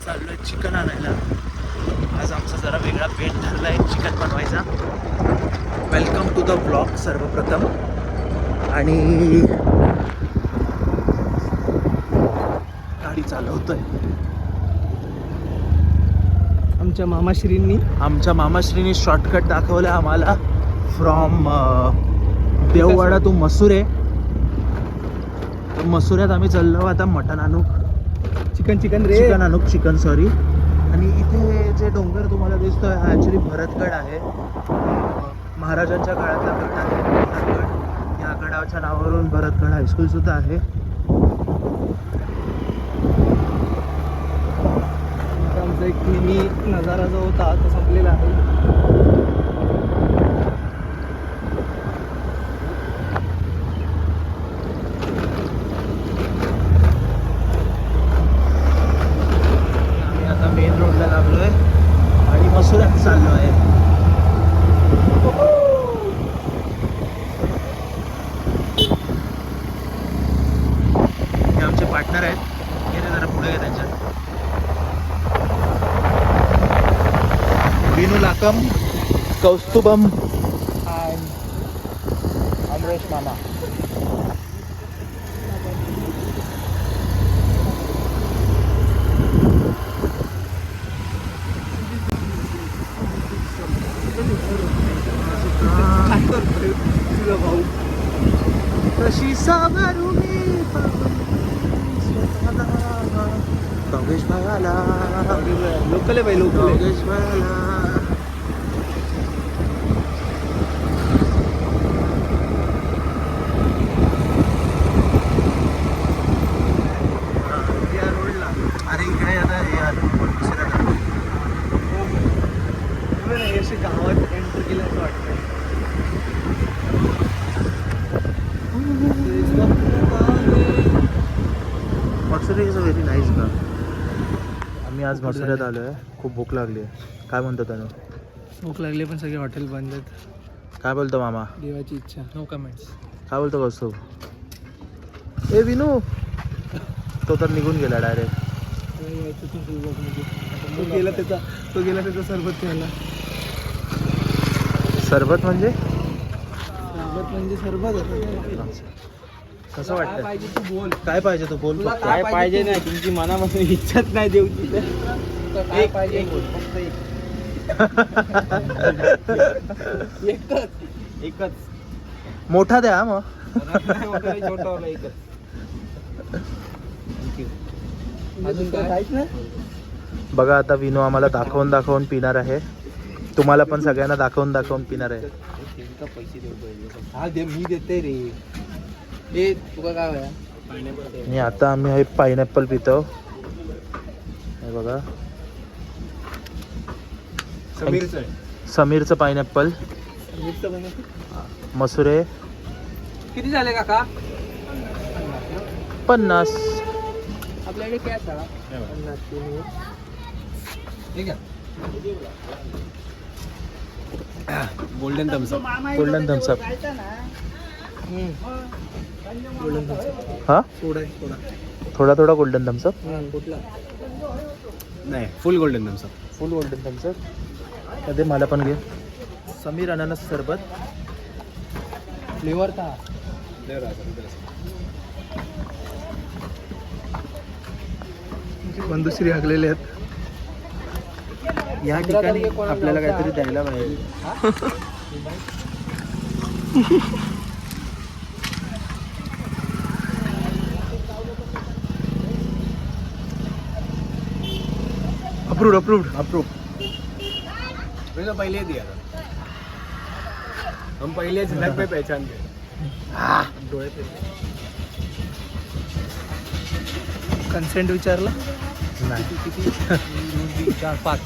चाललो आहे चिकन आणायला. आज आमचा जरा वेगळा बेट ठरला आहे चिकन बनवायचा. वेलकम टू द ब्लॉग सर्वप्रथम. आणि गाडी चालवतोय आमच्या मामाश्रींनी शॉर्टकट दाखवला आम्हाला फ्रॉम देववाडा टू मसुरे. मसुऱ्यात आम्ही चाललो आता मटण आणू, चिकन आणू, सॉरी. आणि इथे जे डोंगर तुम्हाला दिसतोय हा ॲक्च्युली भरतगड आहे. महाराजांच्या काळातला गड आहे भरतगड. या गडाच्या नावावरून भरतगड हायस्कूल सुद्धा आहे. आमचा एक नेहमी नजारा जो होता तो संपलेला आहे. मेन रोडला लागलोय आणि मसुऱ्यात चाललो आहे. हे आमचे पार्टनर आहेत. गेले जरा पुढे आहे त्यांच्या. विनू लाकम, कौस्तुभम आणि अमरेश मामा. भाऊ कशी सावरू मी योगेश भावाला, लोकल आहे भाई, लोकल योगेश भावाला. अरे इकडे आता असे गावात एंटर केलं असं वाटतं. Mussoorie is a very nice गाव. आम्ही आज मसुऱ्यात आलो आहे. खूप भूक लागली आहे. काय म्हणतो त्यानं? भूक लागली पण सगळे हॉटेल बंद आहेत. काय बोलतो मामा? देवाची इच्छा. No comments. काय बोलतो कौस्तुभ? ए विनू, तो तर निघून गेला डायरेक्ट. तो गेला त्याचा सरबत प्यायला. सरबत म्हणजे सरबत कसं वाटतं? पाहिजे तू बोल. काय पाहिजे तो बोल. फक्त. काय पाहिजे नाही, तुमची मनापासून इच्छाच नाही देऊची. एक पाहिजे, फक्त एकच मोठा द्या मग. छोटा एकच. अजून काय काहीच नाही. बघा आता विनू आम्हाला दाखवून पिणार आहे. तुम्हाला पण सगळ्यांना दाखवून पिणार आहे. पैसे देऊ पाहिजे. हा दे, मी देते रे. हे तुका काय होया? आणि आता आम्ही हे पायनॅपल पितो. हे बघा समीरचं पायनॅपल. मसुरे किती झाले काका? 50. आपल्याकडे कॅश आहे. 50 ठीक आहे. Golden Thums Up. Golden Thums Up. Golden Thums Up. हा थोडा थोडा गोल्डन थम्सअप. कुठला नाही, फुल गोल्डन थम्सअप. फुल गोल्डन थम्सअप. कधी मला पण घे. समीर अननस सरबत. फ्लेवर का? बंधुश्री हागलेले आहेत. या ठिकाणी आपल्याला काहीतरी द्यायला पाहिजे. अप्रूव्ड. पहले दिया था. हम पहले झलक पे पहचान गए. डोळे पे कन्सेंट विचारला नाही. किती 2 4 5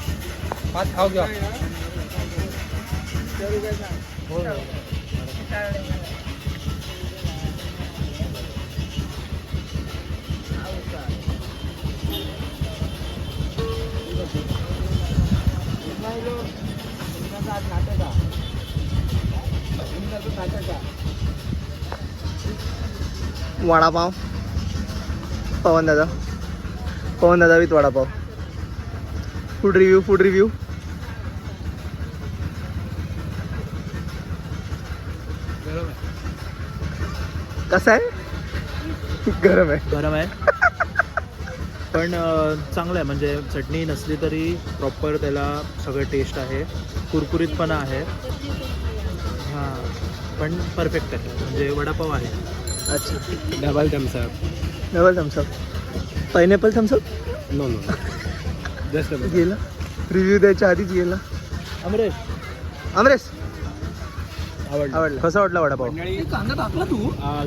खाऊ घ्या. वडापाव. पवन दादा विथ वडापाव. फूड रिव्ह्यू कसा आहे? गरम आहे पण चांगलं आहे, म्हणजे चटणी नसली तरी प्रॉपर त्याला सगळं टेस्ट आहे, कुरकुरीतपणा आहे. हां पण परफेक्ट आहे, म्हणजे वडापाव आहे. अच्छा, double Thums Up. Pineapple Thums Up know just गेला, रिव्ह्यू द्यायच्या आधीच गेला. अमरेश आवडला. कसा वाटला वडापाव? कांदा टाकला तू?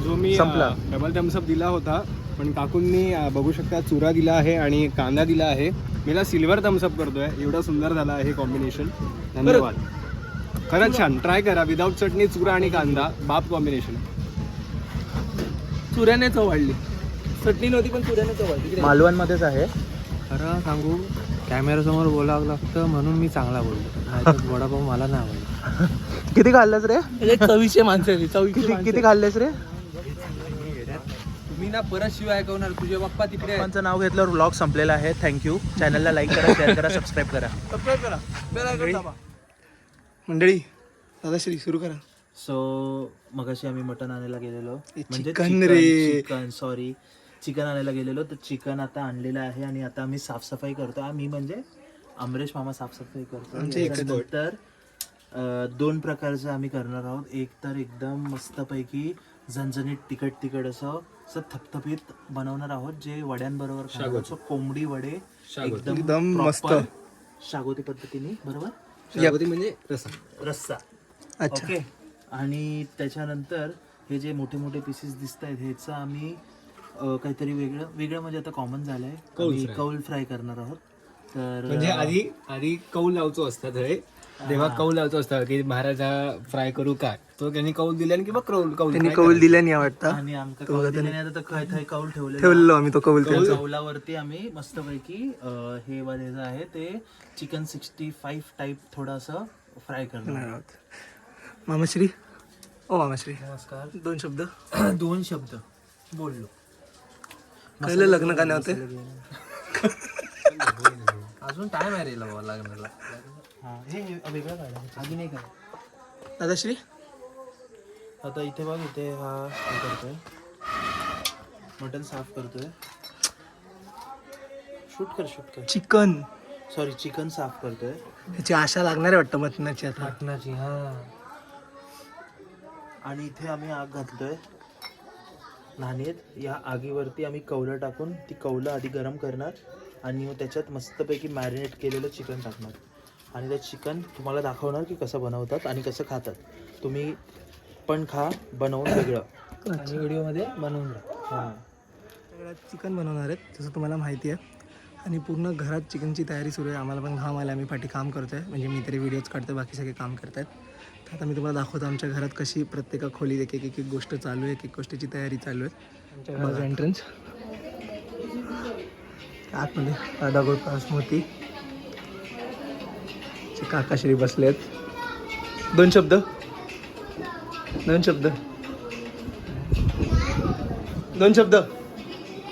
जो मी संपला. डबल थम्सअप दिला होता, पण काकूंनी बघू शकता चुरा दिला आहे आणि कांदा दिला आहे. मीला सिल्वर थम्सअप करतोय, एवढा सुंदर झाला आहे कॉम्बिनेशन. धन्यवाद. खरंच छान, ट्राय करा. विदाऊट चटणी, चुरा आणि कांदा, बाप कॉम्बिनेशन. चुऱ्याने चव वाढली, चटणी नव्हती पण चुऱ्याने चव वाढली. मालवणमध्येच आहे. खरं सांगू, कॅमेरासमोर बोलावं लागतं म्हणून मी चांगला बोलतो, नाहीतर वडापाव मला नाही आवडला. किती खाल्लंस रे? 2400 माणसं. किती खाल्लेस रे? मी ना परत शिवाय ऐकवणार, तुझे पप्पा तिकडे आहेत. पप्पांचं नाव घेतल्यावर व्लॉग संपलेला आहे. थँक्यू. चॅनलला लाईक करा, शेअर करा, सबस्क्राईब करा. मंडळी दादाश्री सुरू करा. सो मगाशी आम्ही मटण आणायला गेलेलो, म्हणजे चिकन आणायला गेलेलो. तर चिकन आता आणलेलं आहे आणि आता आम्ही साफसफाई करतो. आम्ही म्हणजे अमरेश मामा साफसफाई करतो. त्यानंतर 2 प्रकारचं आम्ही करणार आहोत. एक तर एकदम मस्तपैकी झणझणीत तिखट असं थपथपीत बनवणार आहोत, जे वड्यांबरोबर खाणार. सो कोंबडी वडे एकदम मस्त शागोती पद्धतीने, बरोबर? शागोती म्हणजे रस्सा. अच्छा. ओके. आणि त्याच्यानंतर हे जे मोठे मोठे पीसेस दिसत आहेत, ह्याचं आम्ही काहीतरी वेगळं म्हणजे आता कॉमन झालंय, कौल फ्राय करणार आहोत. तर म्हणजे आधी कौल लावतो असतात हे, तेव्हा कौल लावतो असतात की महाराजा फ्राय करू काय, तो त्यांनी कौल दिल्याने किंवा त्यांनी कौल दिल्याने वाटतं, आणि आमका कौल दिल्याने आता काय कौल ठेवलेलो आम्ही तो कौल. कौलावरती आम्ही मस्तपैकी हे वाले जे आहे ते चिकन 65 टाईप थोडंसं फ्राय करणार आहोत. मामाश्री, ओ मामाश्री, नमस्कार. 2 शब्द 2 शब्द बोललो. पहिलं लग्न का नाही होते? अजून टाइम आहे रे लग्नाला. हां, हे वेगळं काढा, आधी नाही करा. दादाश्री आता इथे बघ, इथे हा हे करतोय, मटण साफ करतोय. शूट कर. चिकन साफ करतोय. त्याची आशा लागणार आहे वाटतं मटणाची आता. आणि इथे आम्ही आग घातलोय नाणीत. या आगीवरती आम्ही कौलं टाकून ती कौलं आधी गरम करणार आणि मग त्याच्यात मस्तपैकी मॅरिनेट केलेलं चिकन टाकणार. आणि ते चिकन तुम्हाला दाखवणार की कसं बनवतात आणि कसं खातात. तुम्ही पण खा, बनवून वेगळं आणि व्हिडिओमध्ये बनवून राहा. हां, सगळ्यात चिकन बनवणार आहेत जसं तुम्हाला माहिती आहे. आणि पूर्ण घरात चिकनची तयारी सुरू आहे. आम्हाला पण घाम आला, आम्ही पाठी काम करतो आहे, म्हणजे मी तरी व्हिडिओज काढतो, बाकी सगळे काम करत आहेत. तर आता मी तुम्हाला दाखवतो आमच्या घरात कशी प्रत्येका खोलीत एक गोष्ट चालू आहे, एक गोष्टीची तयारी चालू आहे. आमच्या घराचं एंट्रन्स आतमध्ये दादा गोपाळ स्मृती काकाश्री बसले आहेत. 2 शब्द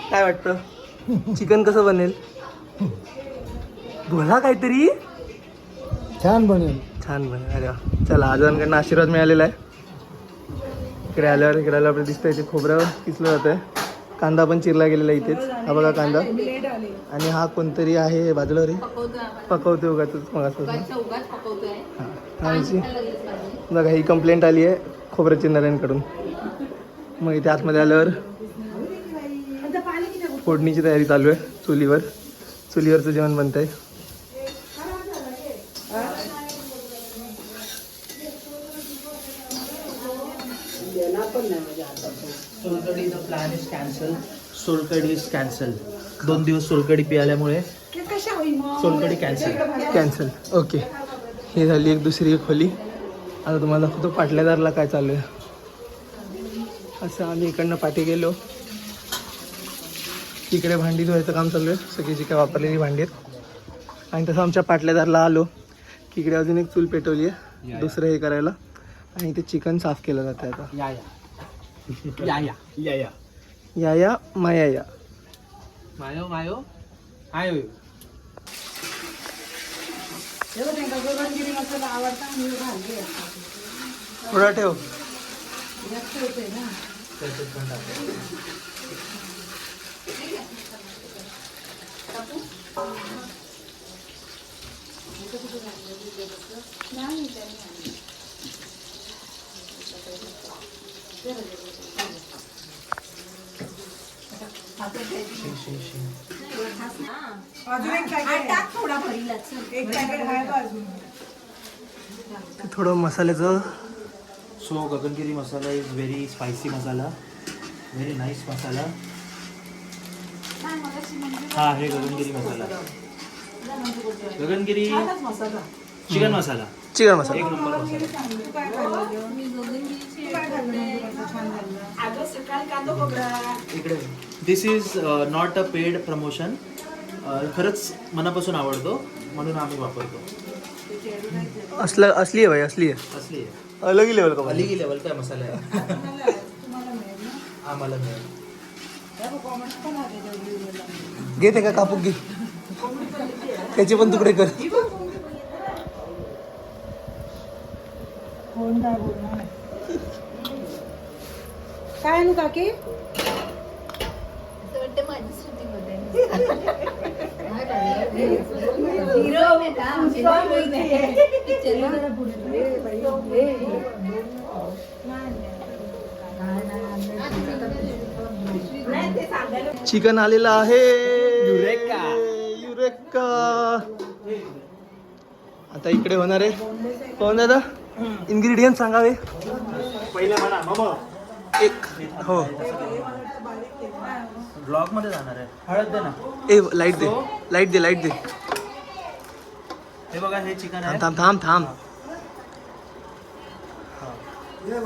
काय वाटतं चिकन कसं बनेल? बोला काहीतरी. छान बनेल. अरे वा. चला, आजोबांकडनं आशीर्वाद मिळालेला आहे. इकडे आल्यावर आपल्याला दिसतंय ते खोबरं किसलं जात आहे. कांदा पण चिरला गेलेला इथेच. हा बघा कांदा. आणि हा कोणतरी आहे बाजूला रे, पकवते उगाच मग. बघा, ही कंप्लेंट आली आहे खोबरं चिरणाऱ्यांकडून. मग इथे आतमध्ये आल्यावर फोडणीची तयारी चालू आहे. चुलीवरचं जेवण बनत आहे. Solkadhi is cancel. 2 दिवस सोलकढी पियाल्यामुळे सोलकढी कॅन्सल. ओके, ही झाली एक दुसरी खोली. आता तुम्हाला दाखवतो पाटलेदारला काय चालू आहे. असं आम्ही इकडनं पाठी गेलो, तिकडे भांडी धुवायचं काम चालू आहे, सगळी जी काय वापरलेली भांडी आहेत. आणि तसं आमच्या पाटलेदारला आलो की इकडे अजून एक चूल पेटवली आहे दुसरं हे करायला. आणि ते चिकन साफ केलं जातं आता. या माया. थोडा ठेव. त्याच्यात पण टाकायचं. थोडं मसाल्याचं. So Gagangiri masala is very spicy masala, very nice masala. हा आहे गगनगिरी मसाला. Gagangiri chicken masala, chicken masala. एक नंबर मसाला. इकडे this is not a paid promotion. खरंच मनापासून आवडतो म्हणून आम्ही वापरतो. असली आहे भाई, असली आहे. असली आहे. अलग ही लेवल का अलीगी लेवल काय मसाला आहे. आम्हाला मिळेल. घे ते का कापूक घे, त्याचे पण तुकडे कर. काय नु काकी चिकन आलेलं आहे. युरेका. युरेका. आता इकडे होणार आहे. कोण दादा इन्ग्रेडियंट सांगावे. पहिले म्हणा मामा. एक हो ब्लॉग मध्ये जाणार आहे. हळद दे ना. ए लाईट दे, लाईट दे, लाईट दे. हे बघा हे चिकन आहे. थांब थांब थांब.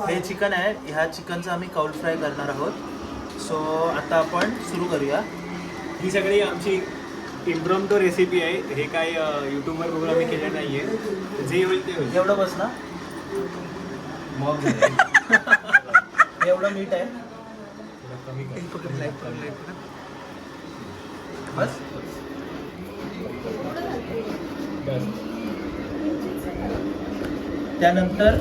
हे चिकन आहे. ह्या चिकनचं आम्ही कौल फ्राय करणार आहोत. सो आता आपण सुरू करूया. ही सगळी आमची इम्प्रॉम्प्टू रेसिपी आहे. हे काय यूट्यूबवर बघून आम्ही केलं नाहीये. जे होईल ते होईल. एवढं बस ना. मग एवढं मीठ आहे बस. त्यानंतर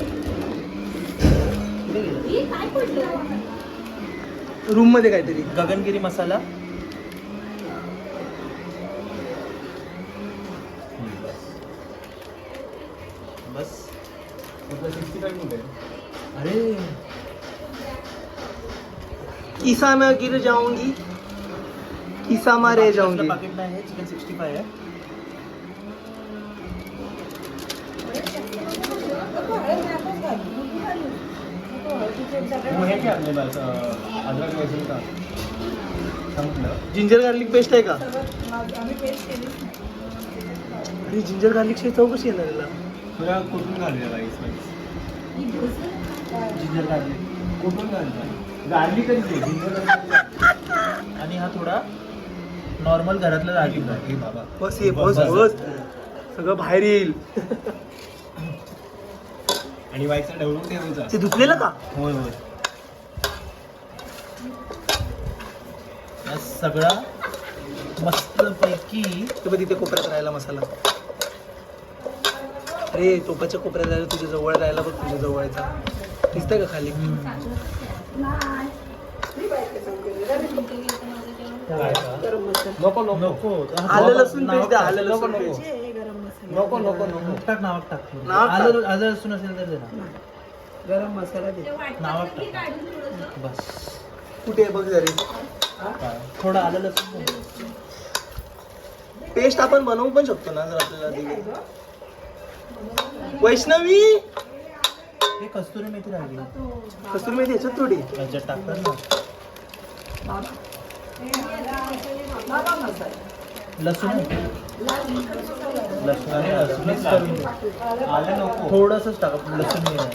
रूम मध्ये काहीतरी गगनगिरी मसाला. बस. अरे किसा में गिर जाऊंगी, किसा में रह जाऊंगी. पाकिट नाही आहे. चिकन 65 आहे. जिंजर गार्लिक पेस्ट आहे का. अरे जिंजर गार्लिकची चव कशी येणार याला. तुला कुठून घालूया राईस जिंजर गार्लिक कुठून घालूया गार्लिकच आणि हा थोडा नॉर्मल घरातला गार्लिक आहे. बाबा बस ये बस बस सगळं बाहेर येईल. आणि वाईचा ढवळून ठेवायचा. ते धुतलेलं का. होय होय. या सगळा मस्तपैकी ते बघ तिथे कोपऱ्यात राहिला मसाला. अरे टोपाच्या कोपऱ्यात राहिला, तुझ्या जवळ राहिला बघ, तुझ्या जवळचा दिसतंय का खाली. नको नको नको. आलं लसूण पेस्ट द्या, आलं लसूण नको. पेस्ट. नको नको नको टाक नावात टाक. नावात टाक. आलं लसूण असेल तर दे ना. गरम मसाला दे. नावात टाक. बस. कुठे आहे बघ जरी. थोडं आलं लसूण. पेस्ट आपण बनवू पण शकतो ना जर आपल्याला दिली. वैष्णवी हे कस्तुरी मेथी राहिली. कसुरी मेथी याच्यात थोडी. याच्यात टाकतात ना. लसूण लसूण आणि लसूणच करून घे. आलं नको. थोडंसंच टाका. लसूण नाही आहे.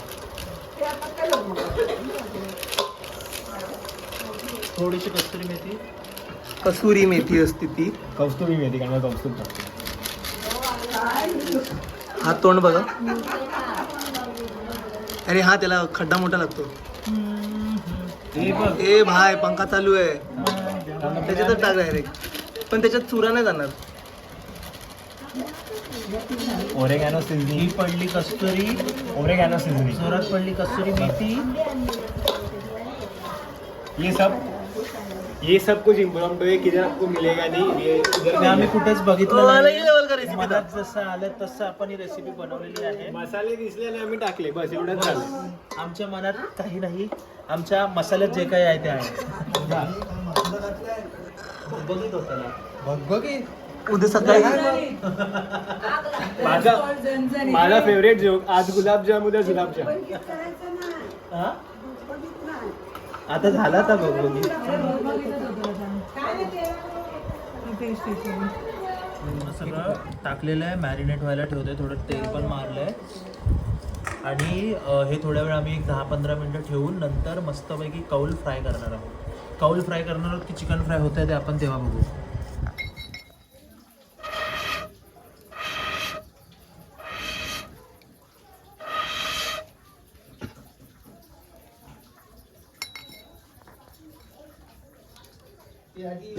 थोडीशी कस्तुरी मेथी. कसुरी मेथी असते ती. कौस्तुभी मेथी कारण कौस्तुभ टाकतो. हा तोंड बघा. अरे हा त्याला खड्डा मोठा लागतो. हे बघ ए भाई पंखा चालू आहे त्याच्यातच टाक डायरेक्ट. पण त्याच्यात चुरा नाही जाणार. ओरेगॅनो ही सिझनिंग, पडली कस्तुरी, ओरेगॅनो सिझनिंग, जोरात पडली कस्तुरी मेथी. ये सब कुछ इम्प्रॉम्प्टू है, किधर आपको मिलेगा नहीं, ये इधर हे आम्ही कुठेच बघितलं नाही. रेसिपी मनात जसं आलं तसं आपण ही रेसिपी बनवलेली आहे. मसाले दिसले आणि आम्ही टाकले, बस एवढंच झालं. आमच्या मनात काही नाही, आमच्या मसाल्यात जे काही आहे ते आहे. बघित होतं ना. उद्या सकाळी माझा फेवरेट जोक, आज गुलाबजाम उद्या जुलाबजाम. हा? आता झाला आता बघ. सगळं टाकलेलं आहे, मॅरिनेट व्हायला ठेवतोय, थोडं तेल पण मारलंय आणि हे थोड्या वेळ आम्ही 10-15 मिनटं ठेवून नंतर मस्तपैकी कौल फ्राय करणार आहोत. कौल फ्राय करणार आहोत की चिकन फ्राय होत आहे ते आपण तेव्हा बघू.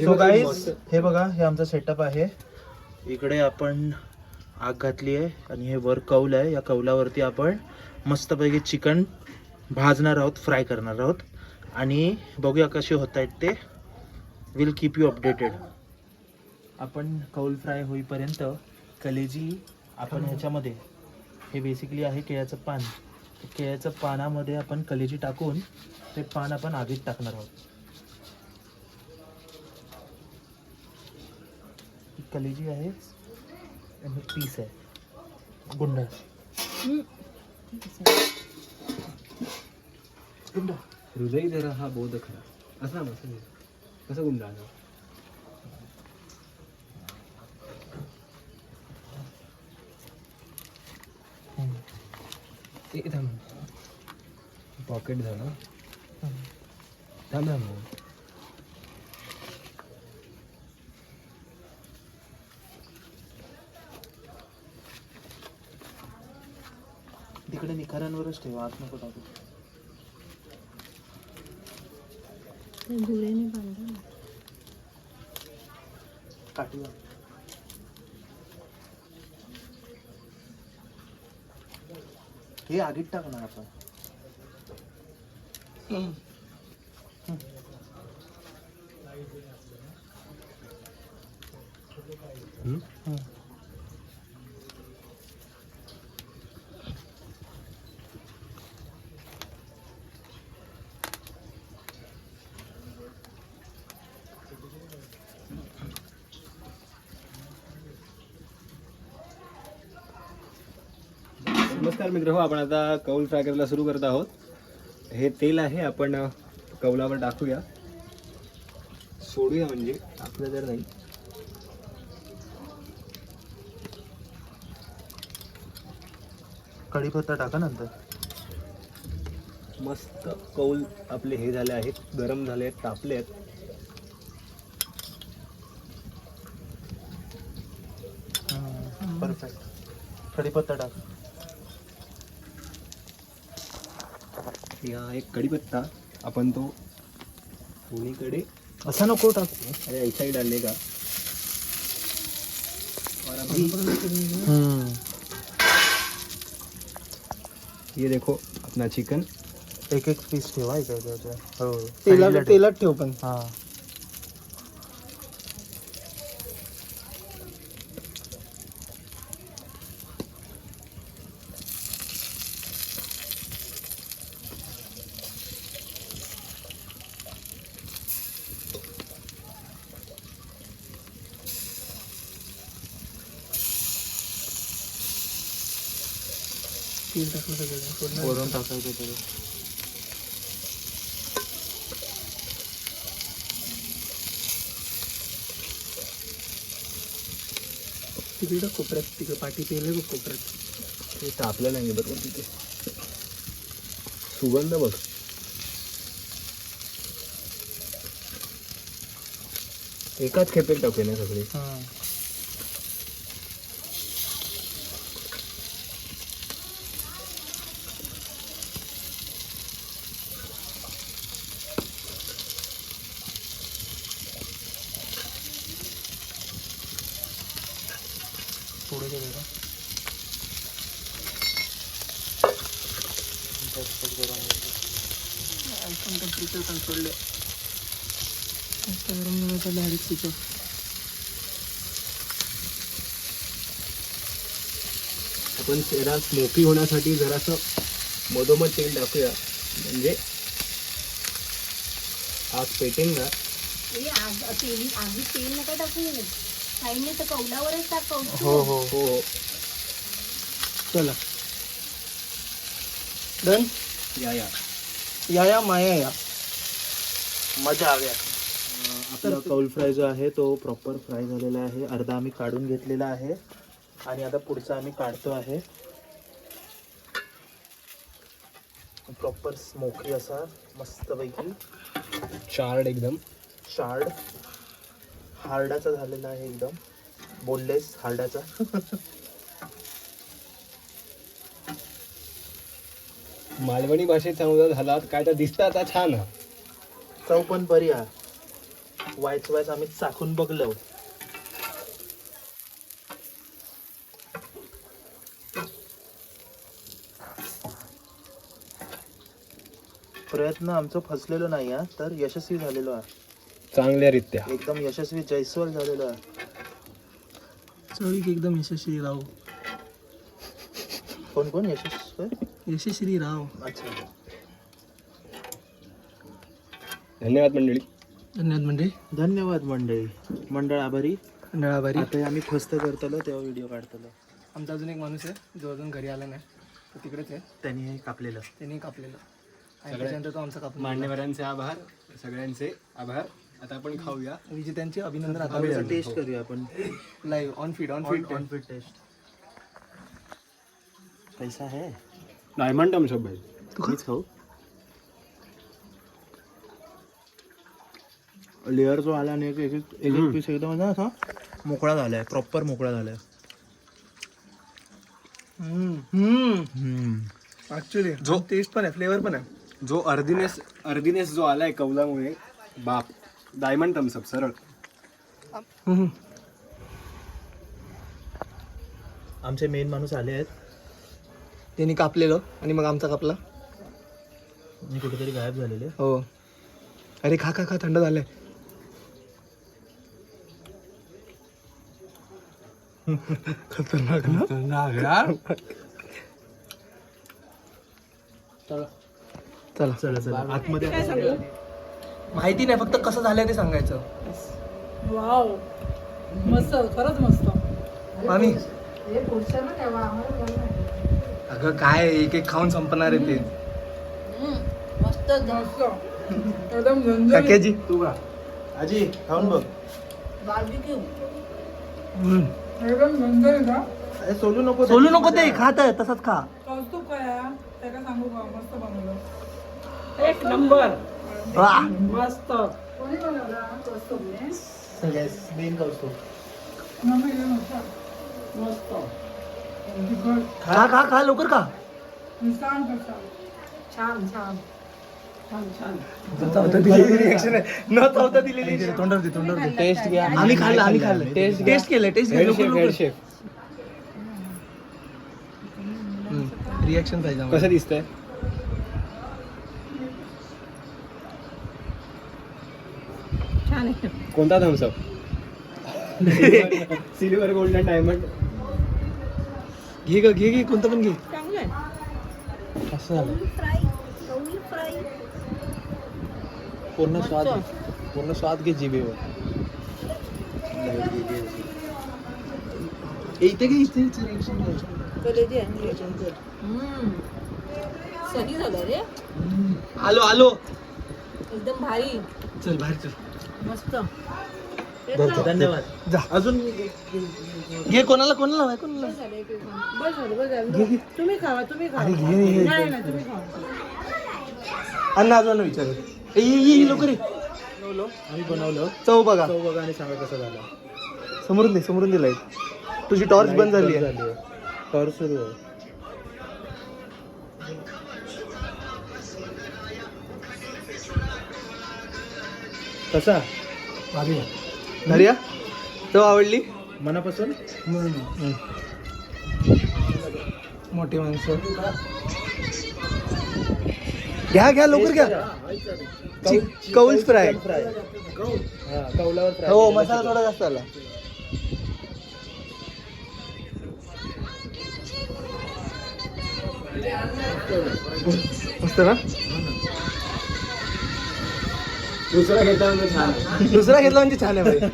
सो गाईज, हे बघा, हे आमचा सेटअप आहे. इकडे आपण आग घातली आहे आणि हे वर कौल आहे. या कौलावरती आपण मस्तपैकी चिकन भाजणार आहोत, फ्राय करणार आहोत आणि बघूया कसे होत आहेत ते. Will keep you updated. आपण कौल फ्राय होईपर्यंत कलेजी आपण ह्याच्यामध्ये, हे बेसिकली आहे केळ्याचं पान. केळ्याचं पानामध्ये आपण कलेजी टाकून ते पान आपण आगीत टाकणार आहोत. कलेजी आहे आणि पीस आहे गुंडा. हृदय जरा हा बोध खरा असा मस्त कसं गुंडाळलं. पॉकेट झालं. थांब. तिकडे निखाऱ्यांवरच ठेवा, आत नको टाकू. काठीवर हे आगीत टाकणार आपण. नमस्कार मित्र, आपण आता कौल फ्राय करायला सुरू करत आहोत. हे तेल आहे, आपण कौलावर टाकूया, सोडूया, म्हणजे टाकलं तर नाही. कढीपत्ता टाका नंतर. मस्त कौल आपले हे झाले आहेत, गरम झाले आहेत, तापले आहेत. परफेक्ट. कढीपत्ता टाका. या एक कढीपत्ता आपण तो दोन्हीकडे, असा नको टाकू. अरे ऐसा ही डालेगा. और अभी ये देखो अपना चिकन. एक एक पीस ठेवा इकडे. हो, तेलात ठेव पण. हां. तेल टाकलं सगळं वरून टाकायचं तरी. तिकडे कोपऱ्यात, तिकडे पाठी तेल आहे बघ कोपऱ्यात. ते तापलं नाही बरोबर. तिथे सुगंध बघ. एकाच खेपेत टाकूया ना सगळे. हां. थोडं दे बघा. आयफोन टेम्परेचर कंट्रोल गरम झालं तर डायरेक्ट स्विच ऑफ. आपण चेहरा स्मोकी होण्यासाठी जरासं मधोमध तेल टाकूया, म्हणजे आग पेटेल ना. आधी तेल नका टाकू साईडने तर कौलावरच टाक. हो हो हो. चला डन. या माया या मजा आ गया. आपला कौल फ्राय जो आहे तो प्रॉपर फ्राय झालेला आहे. अर्धा आम्ही काढून घेतलेला आहे आणि आता पुढचा आम्ही काढतो आहे. प्रॉपर स्मोकी असा मस्तपैकी चार्ड एकदम. शार्ड हार्डाचा झालेला आहे एकदम. बोललेस हार्डाचा. मालवणी भाषेत सांगू झाला काय तर दिसतं आता छान. चव पण बरी आहे. वायच आम्ही चाखून बघलो. प्रयत्न आमचं फसलेलो नाही हा, तर यशस्वी झालेलो आहे. चांगल्यारीत्या. एकदम यशस्वी जयस्वाल झालेलो आहे. चवीक एकदम यशस्वी राव. कोण कोण यशस्वी? यशस्वी राव. अच्छा. धन्यवाद मंडळी. धन्यवाद मंडळी. धन्यवाद मंडळी. मंडळ आभारी. नळाबारी. आता आम्ही फस्त करतलो तेव्हा व्हिडिओ काढतलो. आमचा अजून एक माणूस आहे जो अजून घरी आला नाही, तो तिकडेच आहे. त्यांनी हे कापलेलं. त्यांनी कापलेलं आणि त्याच्यानंतर तो आमचा कापून मान्यवरांचे आभार, सगळ्यांचे आभार. आता आपण खाऊया. विजेत्यांचे अभिनंदन. आता टेस्ट करूया आपण. Live on feed on fit test. कैसा है? डायमंड थम्स अप भाई. मीच खाऊ. लेअर जो आला नाही, एक एक पीस एकदम असा मोकळा झालाय. प्रॉपर मोकळा झालाय. ऍक्च्युली जो टेस्ट पण आहे, फ्लेवर पण आहे. जो अर्धीनेस जो आलाय कौलामुळे, बाप. डायमंड थम्स अप सरळ. आमचे मेन माणूस आले आहेत. त्यांनी कापलेलं आणि मग आमचा कापला. मी कुठेतरी गायब झालेले. हो. अरे खा खा खा, थंड झालंय. खतरनाक ना. चला चला चला आतमध्ये. माहिती नाही, फक्त कसं झालंय ते सांगायचं. वाव मस्त, खरंच मस्त. आम्ही हे पुढचं ना तेव्हा आम्हाला बरं नाही. अगं काय एक एक खाऊन संपणार आहे ते. मस्त मस्त एकदम झणझणीत. काक्याजी. तू का आजी खाऊन बघ. बार्बिक्यू. एकदम झणझणीत हा. अरे सोलू नको. सोलू नको ते, खात आहे तसंच खा. कौतुक काय हा? त्याला सांगू का, मस्त बनवलं. एक नंबर. वाह. मस्त. कोणी बनवलं हा? कौतुकने? सगळ्यात मेन कौतुक. मम्मी हे नव्हता. मस्त. तिखट. खा खा खा लवकर खा. मिसळ कसा. छान छान छान छान. रिएक्शन आहे न चावता दिलेली. तोंडावर टेस्ट घ्या. आम्ही खाल्लं टेस्ट केलं. रिएक्शन पाहिजे आम्हाला. कसं दिसतंय? छान आहे. कोणता Thums Up? Silver, golden, diamond. घे कोणतं पण घे. चांगलं आहे. असं झालं. कवळी फ्राय. पूर्ण स्वाद घे जिभेवर. इथे घे. कलेजी आहे. सही झालं रे. आलो. एकदम भारी. चल बाहेर चल. मस्त. धन्यवाद. जा. अजून घे. कोणाला बस झालं. तुम्ही खावा. अरे घे. नाही तुम्ही खावा. अण्णा अजून विचार. ये लवकर ये. आम्ही बनवलं. चव बघा. आणि सांगा कसं झालं. समोरून दे लाईट. तुझी टॉर्च बंद झाली आहे. टॉर्च सुरू आहे. कसा धरिया चव आवडली. मनापासून मोठी माणसं घ्या घ्या लवकर घ्या कौल्स फ्राय कौलावर फ्राय हो मसाला थोडा जास्त आला मस्त ना दुसरा घेता छान दुसरा घेतला म्हणजे छान आहे भाई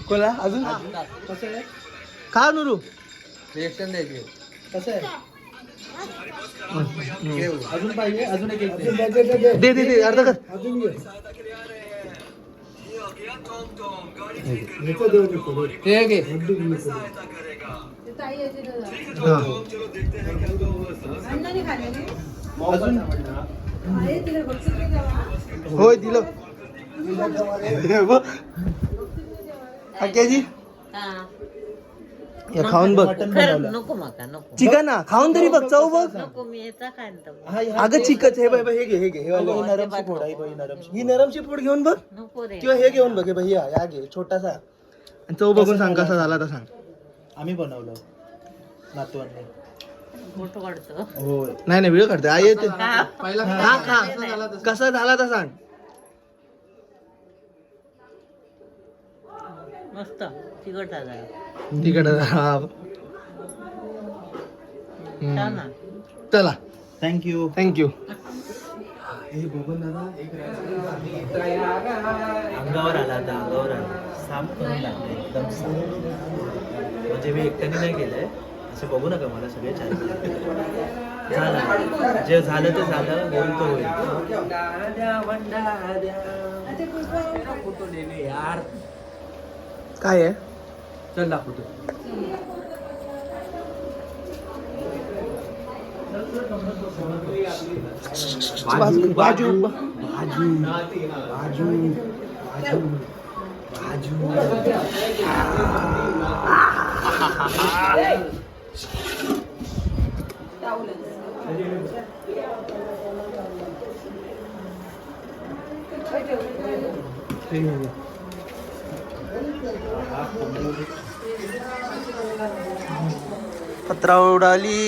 कोणा अजून खा नुरू रिएक्शन द्यायची कसं आहे अजून पाहिजे अजून एक दे दे दे अर्धा कर हे घे ते ताई यायची दादा. हा अण्णाने खाल्लेली? अजून आहे तिला बक्षीस नाही द्यावा? होय दिलं जी या खाऊन बघ मटण बनवलं नको माका नको चिकन ना खाऊन तरी बघ चव बघ नको मी याचा खायला अगं चिकन हे बाई हे घे हे घे हे वालं. ही नरमची फोड आहे ही नरमची ही नरमची पोट घेऊन बघ नको रे किंवा हे घेऊन बघ हे बाई या घे छोटासा आणि चव बघून सांग कसा झाला तर सांग आम्ही बनवलं नातवांनी फोटो काढतो होय नाही नाही व्हिडिओ काढते आई येते पहिला खा खा कसा झाला तर सांग मस्त तिखट झाला तिकडे हा छान ना चला थँक्यू थँक्यू अंगावर आला आता अंगावर आला साफ करून लागले एकदम साफ म्हणजे मी एकट्याने नाही केलंय असं बघू नका मला सगळे चार झालं जे झालं ते झालं होईल तो होईल काय आहे चल दाखवतो बाजू बाजू पत्रा उडाली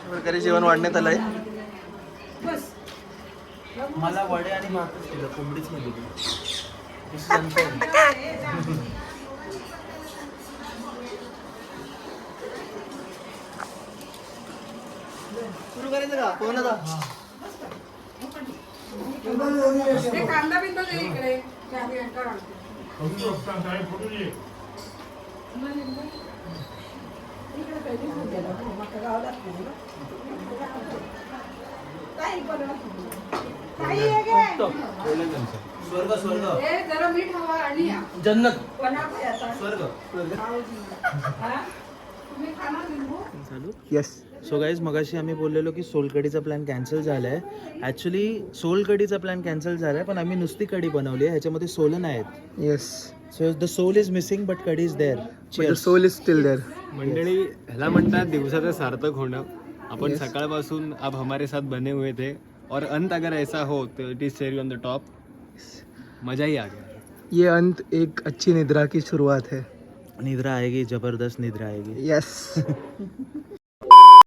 सरकारी जेवण वाढण्यात आलंय मला वडे आणि भातच दिलं कोंबडीच नाही दिली सुरू करायचं का कोणाचा ते कांदा बिंदा दे इकडे. चावी अंका घालते. इकडे पाहिजे ना त्याला. मका गावालाच नाही ना. ताई बनवा. ताई हे घे. स्वर्ग स्वर्ग हे जरा मीठ हवा आणि या. जन्नत बनवा याचा. स्वर्ग हा? तुम्ही खाणार लिंबू? येस सो गाईज मगाशी आम्ही बोललेलो की सोलकडीचा प्लॅन कॅन्सल झाला आहे ॲक्च्युली सोलकडीचा प्लॅन कॅन्सल झाला आहे पण आम्ही नुसती कढी बनवली आहे ह्याच्यामध्ये सोलं नाही आहेत yes so the sol is missing but kadhi is there sol is still there मंडळी ह्याला म्हणतात दिवसाचं सार्थक होणं आपण सकाळपासून अब हमारे साथ बने हुए थे और अंत अगर ऐसा हो तो it is cherry on the top मजा ही आ गया ये अंत एक अच्छी निद्रा की शुरुआत है निद्रा आएगी जबरदस्त निद्रा आएगी यस